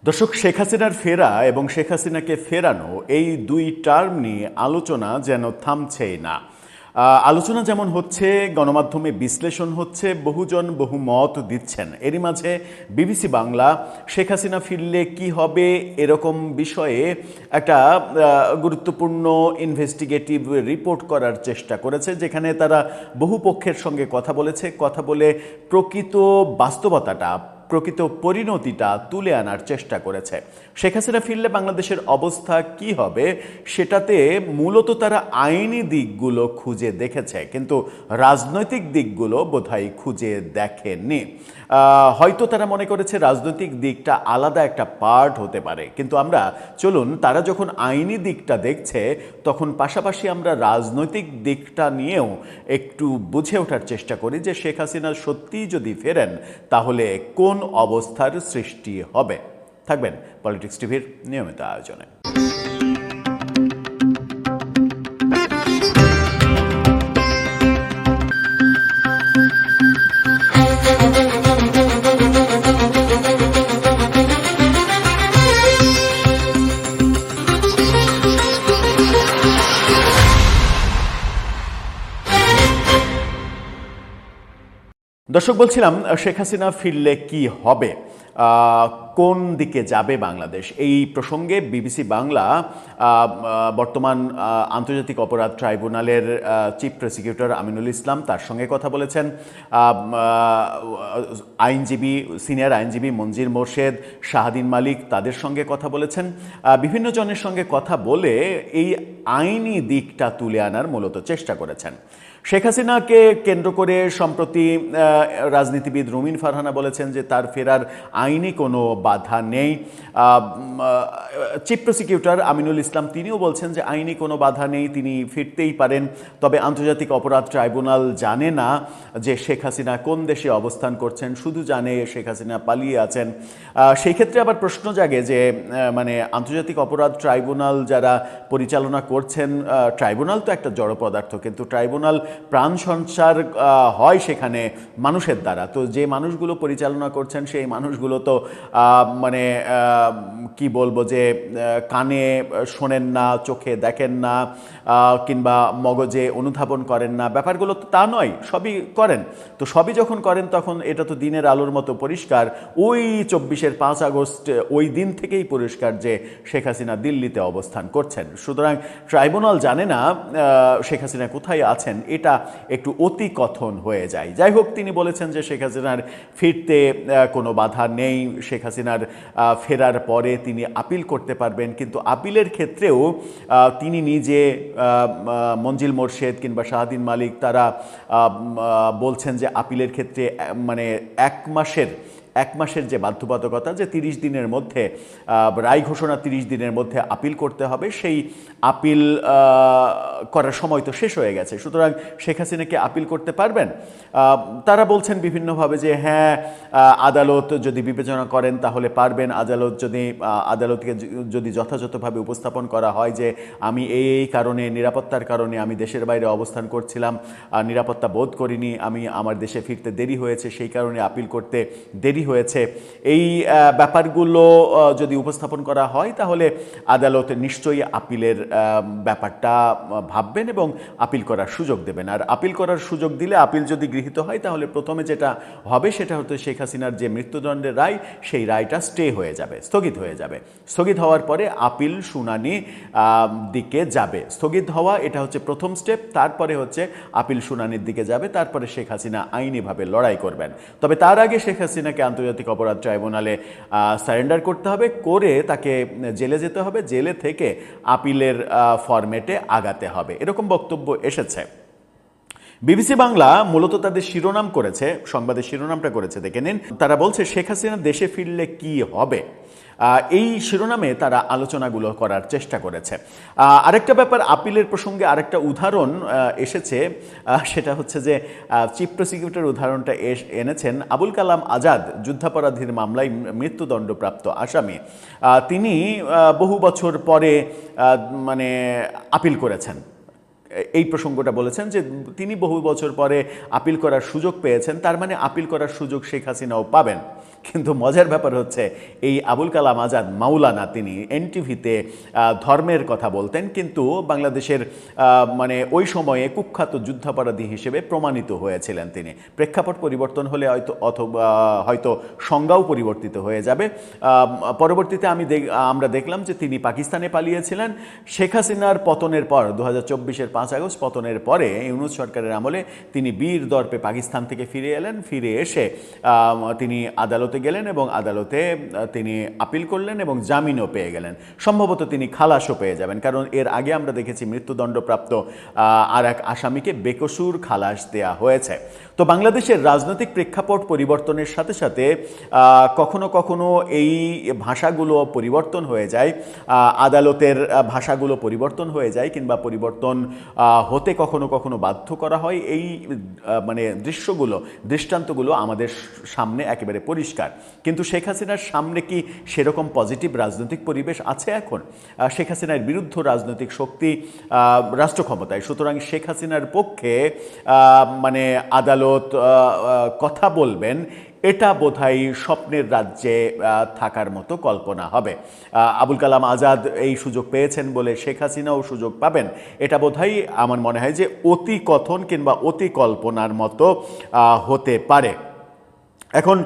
দর্শক, শেখ হাসিনার ফেরা এবং শেখ হাসিনাকে ফেরানো এই দুই টার্ম নিয়ে আলোচনা যেন থামছেই না। আলোচনা যেমন হচ্ছে, গণমাধ্যমে বিশ্লেষণ হচ্ছে, বহুজন বহু মত দিচ্ছেন। এরই মাঝে বিবিসি বাংলা শেখ হাসিনা ফিরলে কি হবে এরকম বিষয়ে একটা গুরুত্বপূর্ণ ইনভেস্টিগেটিভ রিপোর্ট করার চেষ্টা করেছে, যেখানে তারা বহু পক্ষের সঙ্গে কথা বলেছে, কথা বলে প্রকৃত বাস্তবতাটা, প্রকৃত পরিণতিটা তুলে আনার চেষ্টা করেছে। শেখ হাসিনা ফিরলে বাংলাদেশের অবস্থা কি হবে সেটাতে মূলত তারা আইনি দিকগুলো খুঁজে দেখেছে, কিন্তু রাজনৈতিক দিকগুলো বোধহয় খুঁজে দেখেনি। হয়তো তারা মনে করেছে রাজনৈতিক দিকটা আলাদা একটা পার্ট হতে পারে, কিন্তু আমরা চলুন তারা যখন আইনি দিকটা দেখছে তখন পাশাপাশি আমরা রাজনৈতিক দিকটা নিয়েও একটু বুঝে ওঠার চেষ্টা করি যে শেখ হাসিনা সত্যিই যদি ফেরেন তাহলে কোন অবস্থার সৃষ্টি হবে। থাকবেন পলিটিক্স টিভির নিয়মিত আয়োজনে। দর্শক, বলছিলাম শেখ হাসিনা ফিরলে কি হবে, কোন দিকে যাবে বাংলাদেশ, এই প্রসঙ্গে বিবিসি বাংলা বর্তমান আন্তর্জাতিক অপরাধ ট্রাইব্যুনালের চিফ প্রসিকিউটর আমিনুল ইসলাম, তার সঙ্গে কথা বলেছেন। আইনজীবী, সিনিয়র আইনজীবী মঞ্জির মোর্শেদ, শাহাদিন মালিক, তাদের সঙ্গে কথা বলেছেন। বিভিন্ন জনের সঙ্গে কথা বলে এই আইনি দিকটা তুলে আনার মূলত চেষ্টা করেছেন। শেখ হাসিনাকে কেন্দ্র করে সম্প্রতি রাজনীতিবিদ রুমিন ফারহানা বলেছেন যে তার ফেরার আইনি কোনো বাধা নেই। চিফ প্রসিকিউটর আমিনুল ইসলাম তিনিও বলছেন যে আইনি কোনো বাধা নেই, তিনি ফিরতেই পারেন। তবে আন্তর্জাতিক অপরাধ ট্রাইব্যুনাল জানে না যে শেখ হাসিনা কোন দেশে অবস্থান করছেন, শুধু জানে শেখ হাসিনা পালিয়ে আছেন। সেই ক্ষেত্রে আবার প্রশ্ন জাগে যে মানে আন্তর্জাতিক অপরাধ ট্রাইব্যুনাল যারা পরিচালনা করছেন, ট্রাইব্যুনাল তো একটা জড় পদার্থ, কিন্তু ট্রাইব্যুনাল প্রাণ সঞ্চার হয় সেখানে মানুষের দ্বারা। তো যে মানুষগুলো পরিচালনা করছেন সেই মানুষগুলো তো মানে কি বলবো, যে কানে শোনেন না, চোখে দেখেন না, কিংবা মগজে অনুধাবন করেন না, ব্যাপারগুলো তো তা নয়, সবই করেন। তো সবই যখন করেন তখন এটা তো দিনের আলোর মতো পরিষ্কার। ওই 24-এর 5 আগস্ট ওই দিন থেকেই পরিষ্কার যে শেখ হাসিনা দিল্লিতে অবস্থান করছেন। সুতরাং ট্রাইব্যুনাল জানে না শেখ হাসিনা কোথায় আছেন, এটা একটু অতি কথন হয়ে যায়। যাই হোক, তিনি বলেছেন যে শেখ হাসিনার ফিরতে কোনো বাধা নেই, শেখ হাসিনার ফেরার পরে তিনি আপিল করতে পারবেন। কিন্তু আপিলের ক্ষেত্রেও তিনি নিজে, মঞ্জিল মোর্শেদ কিংবা শাহাদিন মালিক, তারা বলছেন যে আপিলের ক্ষেত্রে মানে এক মাসের যে বাধ্যবাধকতা, যে 30 দিনের মধ্যে রায় ঘোষণা, 30 দিনের মধ্যে আপিল করতে হবে, সেই আপিল করার সময় তো শেষ হয়ে গেছে। সুতরাং শেখ হাসিনাকে আপিল করতে পারবেন। তারা বলছেন বিভিন্নভাবে যে হ্যাঁ, আদালত যদি বিবেচনা করেন তাহলে পারবেন। আদালতকে যদি যথাযথভাবে উপস্থাপন করা হয় যে আমি এই কারণে, নিরাপত্তার কারণে আমি দেশের বাইরে অবস্থান করছিলাম, নিরাপত্তা বোধ করিনি, আমার দেশে ফিরতে দেরি হয়েছে, সেই কারণে আপিল করতে দেরি হয়েছে, এই ব্যাপারগুলো যদি উপস্থাপন করা হয় তাহলে আদালত নিশ্চয়ই আপিলের ব্যাপারটা ভাববেন এবং আপিল করার সুযোগ দেবেন। আর আপিল করার সুযোগ দিলে, আপিল যদি গৃহীত হয় তাহলে প্রথমে যেটা হবে সেটা হচ্ছে শেখ হাসিনার যে মৃত্যুদণ্ডের রায়, সেই রায়টা স্টে হয়ে যাবে, স্থগিত হয়ে যাবে। স্থগিত হওয়ার পরে আপিল শুনানি দিকে যাবে। স্থগিত হওয়া এটা হচ্ছে প্রথম স্টেপ, তারপরে হচ্ছে আপিল শুনানির দিকে যাবে, তারপরে শেখ হাসিনা আইনিভাবে লড়াই করবেন। তবে তার আগে শেখ হাসিনাকে আন্তর্জাতিক অপরাধ ট্রাইব্যুনালে সারেন্ডার করতে হবে, করে তাকে জেলে যেতে হবে, জেলে থেকে আপিলের ফরম্যাটে আগাতে হবে, এরকম বক্তব্য এসেছে। বিবিসি বাংলা মূলত তাদের শিরোনাম করেছে, সংবাদের শিরোনামটা করেছে, দেখে নিন। তারা বলছে শেখ হাসিনা দেশে ফিরলে কি হবে, এই শিরোনামে তারা আলোচনাগুলো করার চেষ্টা করেছে। আরেকটা ব্যাপার, আপিলের প্রসঙ্গে আরেকটা উদাহরণ এসেছে, সেটা হচ্ছে যে চিফ প্রসিকিউটর উদাহরণটা এনেছেন আবুল কালাম আজাদ, যুদ্ধাপরাধীর মামলায় মৃত্যুদণ্ডপ্রাপ্ত আসামি। তিনি বহু বছর পরে মানে আপিল করেছেন। এই প্রসঙ্গটা বলেছেন যে তিনি বহু বছর পরে আপিল করার সুযোগ পেয়েছেন, তার মানে আপিল করার সুযোগ শেখ হাসিনাও পাবেন। কিন্তু মজার ব্যাপার হচ্ছে এই আবুল কালাম আজাদ মাওলানা তিনি এনটিভিতে ধর্মের কথা বলতেন, কিন্তু বাংলাদেশের মানে ওই সময়ে কুখ্যাত যুদ্ধাপরাধী হিসেবে প্রমাণিত হয়েছিলেন তিনি। প্রেক্ষাপট পরিবর্তন হলে হয়তো অথবা হয়তো সংজ্ঞাও পরিবর্তিত হয়ে যাবে। পরবর্তীতে আমরা দেখলাম যে তিনি পাকিস্তানে পালিয়েছিলেন। শেখ হাসিনার পতনের পর 2024-এর 5 আগস্ট পতনের পরে ইউনূস সরকারের আমলে তিনি বীর দর্পে পাকিস্তান থেকে ফিরে এলেন। ফিরে এসে তিনি আদালতে গেলেন এবং আদালতে তিনি আপিল করলেন এবং জামিনও পেয়ে গেলেন। সম্ভবত তিনি খালাসও পেয়ে যাবেন, কারণ এর আগে আমরা দেখেছি মৃত্যুদণ্ডপ্রাপ্ত আর এক আসামিকে বেকসুর খালাস দেয়া হয়েছে। তো বাংলাদেশের রাজনৈতিক প্রেক্ষাপট পরিবর্তনের সাথে সাথে কখনো কখনো এই ভাষাগুলো পরিবর্তন হয়ে যায়, আদালতের ভাষাগুলো পরিবর্তন হয়ে যায়, কিংবা পরিবর্তন হতে কখনো কখনো বাধ্য করা হয়। এই মানে দৃষ্টান্তগুলো আমাদের সামনে একেবারে পরিষ্কার। কিন্তু শেখ হাসিনার সামনে কি সেরকম পজিটিভ রাজনৈতিক পরিবেশ আছে এখন? শেখ হাসিনার বিরুদ্ধ রাজনৈতিক শক্তি রাষ্ট্র ক্ষমতায়, সুতরাং শেখ হাসিনার পক্ষে মানে আদালত কথা বলবেন, এটা বোধহয় স্বপ্নের রাজ্যে থাকার মতো কল্পনা হবে। আবুল কালাম আজাদ এই সুযোগ পেয়েছেন বলে শেখ হাসিনাও সুযোগ পাবেন, এটা বোধহয় আমার মনে হয় যে অতি কথন কিংবা অতি কল্পনার মতো হতে পারে। এখন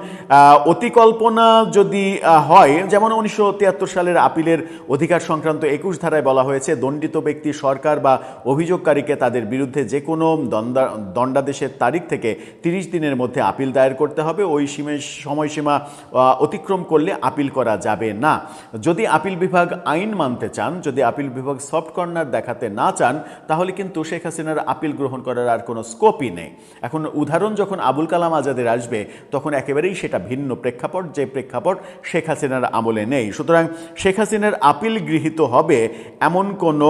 অতি কল্পনা যদি হয়, যেমন 1973 সালের আপিলের অধিকার সংক্রান্ত 21 ধারায় বলা হয়েছে, দণ্ডিত ব্যক্তি, সরকার বা অভিযোগকারীকে তাদের বিরুদ্ধে যে কোনো দণ্ডাদেশের তারিখ থেকে 30 দিনের মধ্যে আপিল দায়ের করতে হবে। ওই সময়সীমা অতিক্রম করলে আপিল করা যাবে না। যদি আপিল বিভাগ আইন মানতে চান, যদি আপিল বিভাগ সফট কর্নার দেখাতে না চান, তাহলে কিন্তু শেখ হাসিনার আপিল গ্রহণ করার আর কোনো স্কোপই নেই। এখন উদাহরণ যখন আবুল কালাম আজাদের আসবে, তখন একেবারেই সেটা ভিন্ন প্রেক্ষাপট, যে প্রেক্ষাপট শেখ হাসিনার আমলে নেই। সুতরাং শেখ হাসিনার আপিল গৃহীত হবে এমন কোনো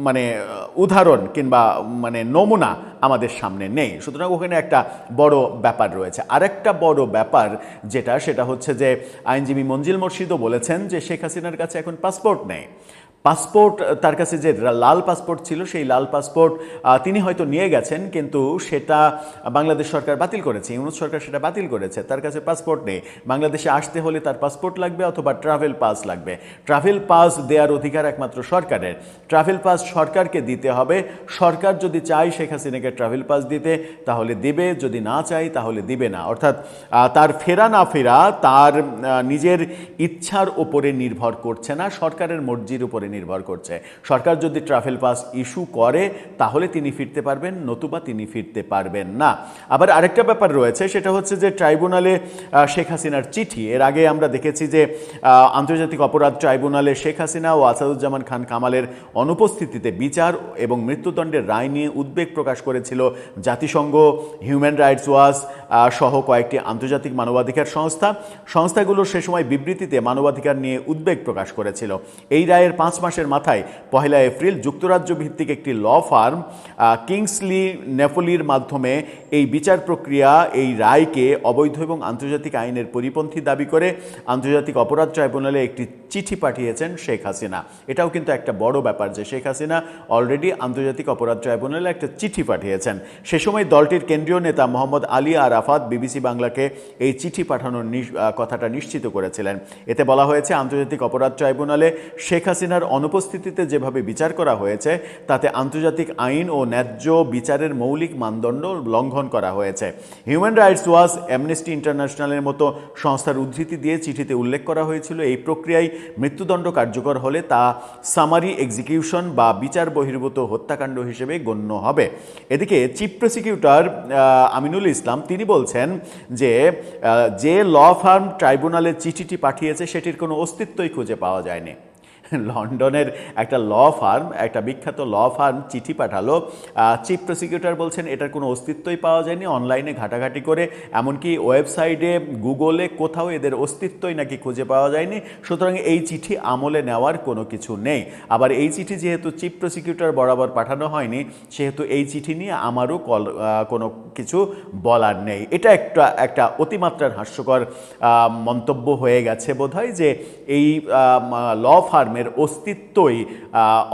মানে উদাহরণ কিংবা মানে নমুনা আমাদের সামনে নেই। সুতরাং ওখানে একটা বড় ব্যাপার রয়েছে। আরেকটা বড় ব্যাপার সেটা হচ্ছে যে আইনজীবী মঞ্জিল মোরশেদও বলেছেন যে শেখ হাসিনার কাছে এখন পাসপোর্ট নেই। পাসপোর্ট তার কাছে যে লাল পাসপোর্ট ছিল, সেই লাল পাসপোর্ট তিনি হয়তো নিয়ে গেছেন, কিন্তু সেটা বাংলাদেশ সরকার বাতিল করেছে, ইউনূস সরকার সেটা বাতিল করেছে। তার কাছে পাসপোর্ট নেই। বাংলাদেশে আসতে হলে তার পাসপোর্ট লাগবে অথবা ট্রাভেল পাস লাগবে। ট্রাভেল পাস দেওয়ার অধিকার একমাত্র সরকারের। ট্রাভেল পাস সরকারকে দিতে হবে। সরকার যদি চায় শেখ হাসিনাকে ট্রাভেল পাস দিতে, তাহলে দেবে, যদি না চাই তাহলে দিবে না। অর্থাৎ তার ফেরা না ফেরা তার নিজের ইচ্ছার উপরে নির্ভর করছে না, সরকারের মর্জির উপরে নির্ভর করছে। সরকার যদি ট্রাভেল পাস ইস্যু করে, তাহলে তিনি ফিরতে পারবেন, নতুবা তিনি ফিরতে পারবেন না। আবার আরেকটা ব্যাপার রয়েছে, সেটা হচ্ছে যে ট্রাইব্যুনালে শেখ হাসিনার চিঠি। এর আগে আমরা দেখেছি যে আন্তর্জাতিক অপরাধ ট্রাইব্যুনালে শেখ হাসিনা ও আসাদুজ্জামান খান কামালের অনুপস্থিতিতে বিচার এবং মৃত্যুদণ্ডের রায় নিয়ে উদ্বেগ প্রকাশ করেছিল জাতিসংঘ, হিউম্যান রাইটস ওয়াচ সহ কয়েকটি আন্তর্জাতিক মানবাধিকার সংস্থাগুলো সে সময় বিবৃতিতে মানবাধিকার নিয়ে উদ্বেগ প্রকাশ করেছিল। এই রায়ের 5 মাসের মাথায় 1 এপ্রিল যুক্তরাজ্য ভিত্তিক একটি ল ফার্ম কিংসলি নেপোলির মাধ্যমে এই বিচার প্রক্রিয়া, এই রায়কে অবৈধ এবং আন্তর্জাতিক আইনের পরিপন্থী দাবি করে আন্তর্জাতিক অপরাধ ট্রাইব্যুনালে একটি চিঠি পাঠিয়েছেন শেখ হাসিনা। এটাও কিন্তু একটা বড় ব্যাপার যে শেখ হাসিনা অলরেডি আন্তর্জাতিক অপরাধ ট্রাইব্যুনালে একটা চিঠি পাঠিয়েছেন। সে সময় দলটির কেন্দ্রীয় নেতা মোহাম্মদ আলী আরাফাত বিবিসি বাংলাকে এই চিঠি পাঠানোর কথাটা নিশ্চিত করেছিলেন। এতে বলা হয়েছে, আন্তর্জাতিক অপরাধ ট্রাইব্যুনালে শেখ হাসিনার অনুপস্থিতিতে যেভাবে বিচার করা হয়েছে, তাতে আন্তর্জাতিক আইন ও ন্যায্য বিচারের মৌলিক মানদণ্ড লঙ্ঘন করা হয়েছে। হিউম্যান রাইটস ওয়াচ, অ্যামনেস্টি ইন্টারন্যাশনালের মতো সংস্থার উদ্ধৃতি দিয়ে চিঠিতে উল্লেখ করা হয়েছিল, এই প্রক্রিয়ায় মৃত্যুদণ্ড কার্যকর হলে তা সামারি এক্সিকিউশন বা বিচার বহির্ভূত হত্যাকাণ্ড হিসেবে গণ্য হবে। এদিকে চিফ প্রসিকিউটর আমিনুল ইসলাম তিনি বলছেন যে ল ফার্ম ট্রাইব্যুনালে চিঠিটি পাঠিয়েছে সেটির কোনো অস্তিত্বই খুঁজে পাওয়া যায়নি। লন্ডনের একটা ল ফার্ম, একটা বিখ্যাত ল ফার্ম চিঠি পাঠালো, চিফ প্রসিকিউটর বলছেন এটার কোনো অস্তিত্বই পাওয়া যায়নি। অনলাইনে ঘাটাঘাটি করে, এমনকি ওয়েবসাইটে, গুগলে কোথাও এদের অস্তিত্বই নাকি খুঁজে পাওয়া যায়নি। সুতরাং এই চিঠি আমলে নেওয়ার কোনো কিছু নেই। আবার এই চিঠি যেহেতু চিফ প্রসিকিউটর বরাবর পাঠানো হয়নি, সেহেতু এই চিঠি নিয়ে আমারও কোনো কিছু বলার নেই। এটা একটা অতিমাত্রার হাস্যকর মন্তব্য হয়ে গেছে বোধহয়, যে এই ল ফার্মের নামের অস্তিত্বই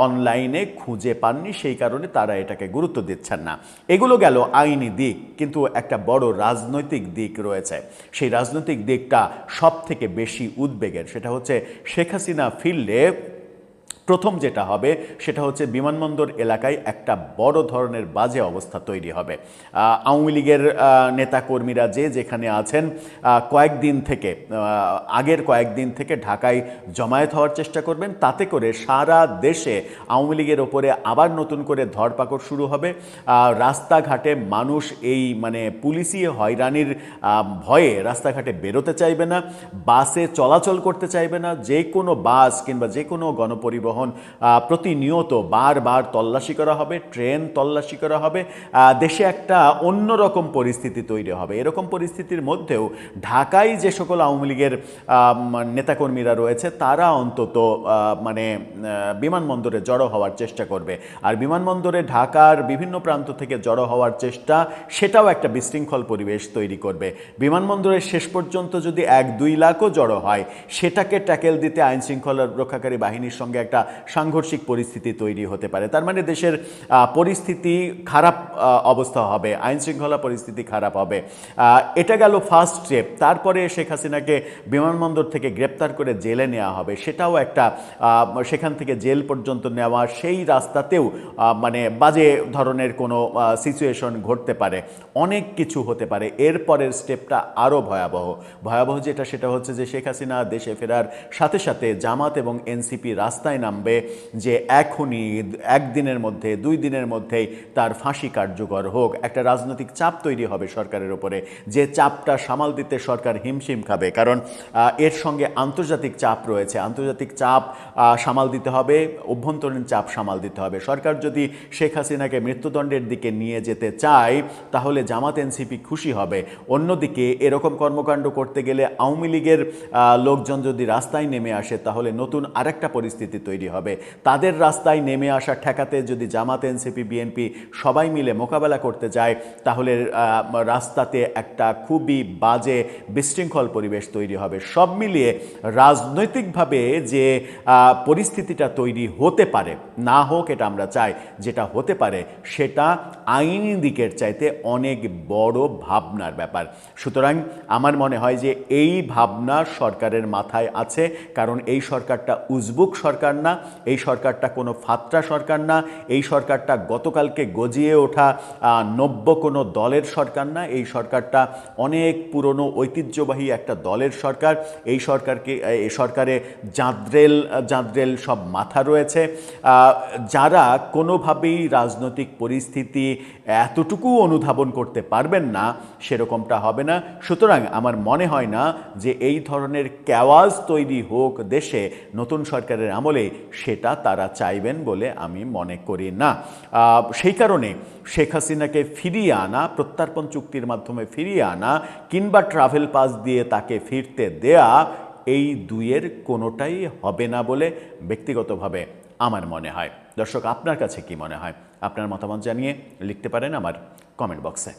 অনলাইনে খুঁজে পাননি, সেই কারণে তারা এটাকে গুরুত্ব দিচ্ছেন না। এগুলো গেল আইনি দিক, কিন্তু একটা বড় রাজনৈতিক দিক রয়েছে। সেই রাজনৈতিক দিকটা সব থেকে বেশি উদ্বেগের। সেটা হচ্ছে শেখ হাসিনা ফিরলে প্রথম যেটা হবে সেটা হচ্ছে বিমানবন্দর এলাকায় একটা বড় ধরনের বাজে অবস্থা তৈরি হবে। আওয়ামী লীগের নেতাকর্মীরা যে যেখানে আছেন আগের কয়েকদিন থেকে ঢাকায় জমায়েত হওয়ার চেষ্টা করবেন, তাতে করে সারা দেশে আওয়ামী লীগের ওপরে আবার নতুন করে ধরপাকড় শুরু হবে। রাস্তাঘাটে মানুষ এই পুলিশি হয়রানির ভয়ে রাস্তাঘাটে বেরোতে চাইবে না, বাসে চলাচল করতে চাইবে না। যে কোনো বাস কিংবা যে কোনো গণপরিবহন প্রতিনিয়ত বারবার তল্লাশি করা হবে, ট্রেন তল্লাশি করা হবে। দেশে একটা অন্যরকম পরিস্থিতি তৈরি হবে। এরকম পরিস্থিতির মধ্যেও ঢাকায় যে সকল আওয়ামী লীগের নেতাকর্মীরা রয়েছে তারা অন্তত বিমানবন্দরে জড়ো হওয়ার চেষ্টা করবে। আর বিমানবন্দরে ঢাকার বিভিন্ন প্রান্ত থেকে জড়ো হওয়ার চেষ্টা, সেটাও একটা বিশৃঙ্খল পরিবেশ তৈরি করবে। বিমানবন্দরে শেষ পর্যন্ত যদি 1-2 লাখও জড়ো হয়, সেটাকে ট্যাকেল দিতে আইন শৃঙ্খলা রক্ষাকারী বাহিনীর সঙ্গে একটা সাংঘর্ষিক পরিস্থিতি তৈরি হতে পারে। তার মানে দেশের পরিস্থিতি খারাপ অবস্থা হবে, আইন শৃঙ্খলা পরিস্থিতি খারাপ হবে। এটা গেল ফার্স্ট স্টেপ। তারপরে শেখ হাসিনাকে বিমানবন্দর থেকে গ্রেপ্তার করে জেলে নেওয়া হবে, সেটাও একটা সেখান থেকে জেল পর্যন্ত নেওয়া, সেই রাস্তাতেও বাজে ধরনের কোনো সিচুয়েশন ঘটতে পারে, অনেক কিছু হতে পারে। এরপরের স্টেপটা আরও ভয়াবহ যেটা, সেটা হচ্ছে যে শেখ হাসিনা দেশে ফেরার সাথে সাথে জামাত এবং এনসিপি রাস্তায় নামবে যে এখনই 1 দিনের মধ্যে 2 দিনের মধ্যেই তার ফাঁসি কার্যকর হোক। একটা রাজনৈতিক চাপ তৈরি হবে সরকারের উপরে, যে চাপটা সামাল দিতে সরকার হিমশিম খাবে, কারণ এর সঙ্গে আন্তর্জাতিক চাপ রয়েছে। আন্তর্জাতিক চাপ সামাল দিতে হবে, অভ্যন্তরীণ চাপ সামাল দিতে হবে। সরকার যদি শেখ হাসিনাকে মৃত্যুদণ্ডের দিকে নিয়ে যেতে চায়, তাহলে জামাত এনসিপি খুশি হবে। অন্যদিকে এরকম কর্মকাণ্ড করতে গেলে আওয়ামী লীগের লোকজন যদি রাস্তায় নেমে আসে, তাহলে নতুন আরেকটা পরিস্থিতি তৈরি হবে। তাদের রাস্তায় নেমে আসা ঠেকাতে যদি জামাত, এনসিপি, বিএনপি সবাই মিলে মোকাবেলা করতে যায়, তাহলে রাস্তাতে একটা খুবই বাজে বিশৃঙ্খল পরিবেশ তৈরি হবে। সব মিলিয়ে রাজনৈতিকভাবে যে পরিস্থিতিটা তৈরি হতে পারে, না হোক এটা আমরা চাই, যেটা হতে পারে সেটা আইনি দিকের চাইতে অনেক বড় ভাবনার ব্যাপার। সুতরাং আমার মনে হয় যে এই ভাবনা সরকারের মাথায় আছে, কারণ এই সরকারটা উজবুক সরকার না, এই সরকারটা কোনো ফাত্রা সরকার না, এই সরকারটা গতকালকে গজিয়ে ওঠা নব্য কোনো দলের সরকার না। এই সরকারটা অনেক পুরনো ঐতিহ্যবাহী একটা দলের সরকার। এই সরকারে জাঁদরেল সব মাথা রয়েছে, যারা কোনোভাবেই রাজনৈতিক পরিস্থিতি এতটুকু অনুধাবন করতে পারবেন না, সেরকমটা হবে না। সুতরাং আমার মনে হয় না যে এই ধরনের কেওয়াজ তৈরি হোক দেশে নতুন সরকারের আমলে, সেটা তারা চাইবেন বলে আমি মনে করি না। সেই কারণে শেখ হাসিনাকে ফিরিয়ে আনা, প্রত্যর্পণ চুক্তির মাধ্যমে ফিরিয়ে আনা কিংবা ট্রাভেল পাস দিয়ে তাকে ফিরতে দেয়া, এই দুইয়ের কোনোটাই হবে না বলে ব্যক্তিগতভাবে আমার মনে হয়। দর্শক, আপনার কাছে কি মনে হয়? আপনার মতামত জানিয়ে লিখতে পারেন আমার কমেন্ট বক্সে।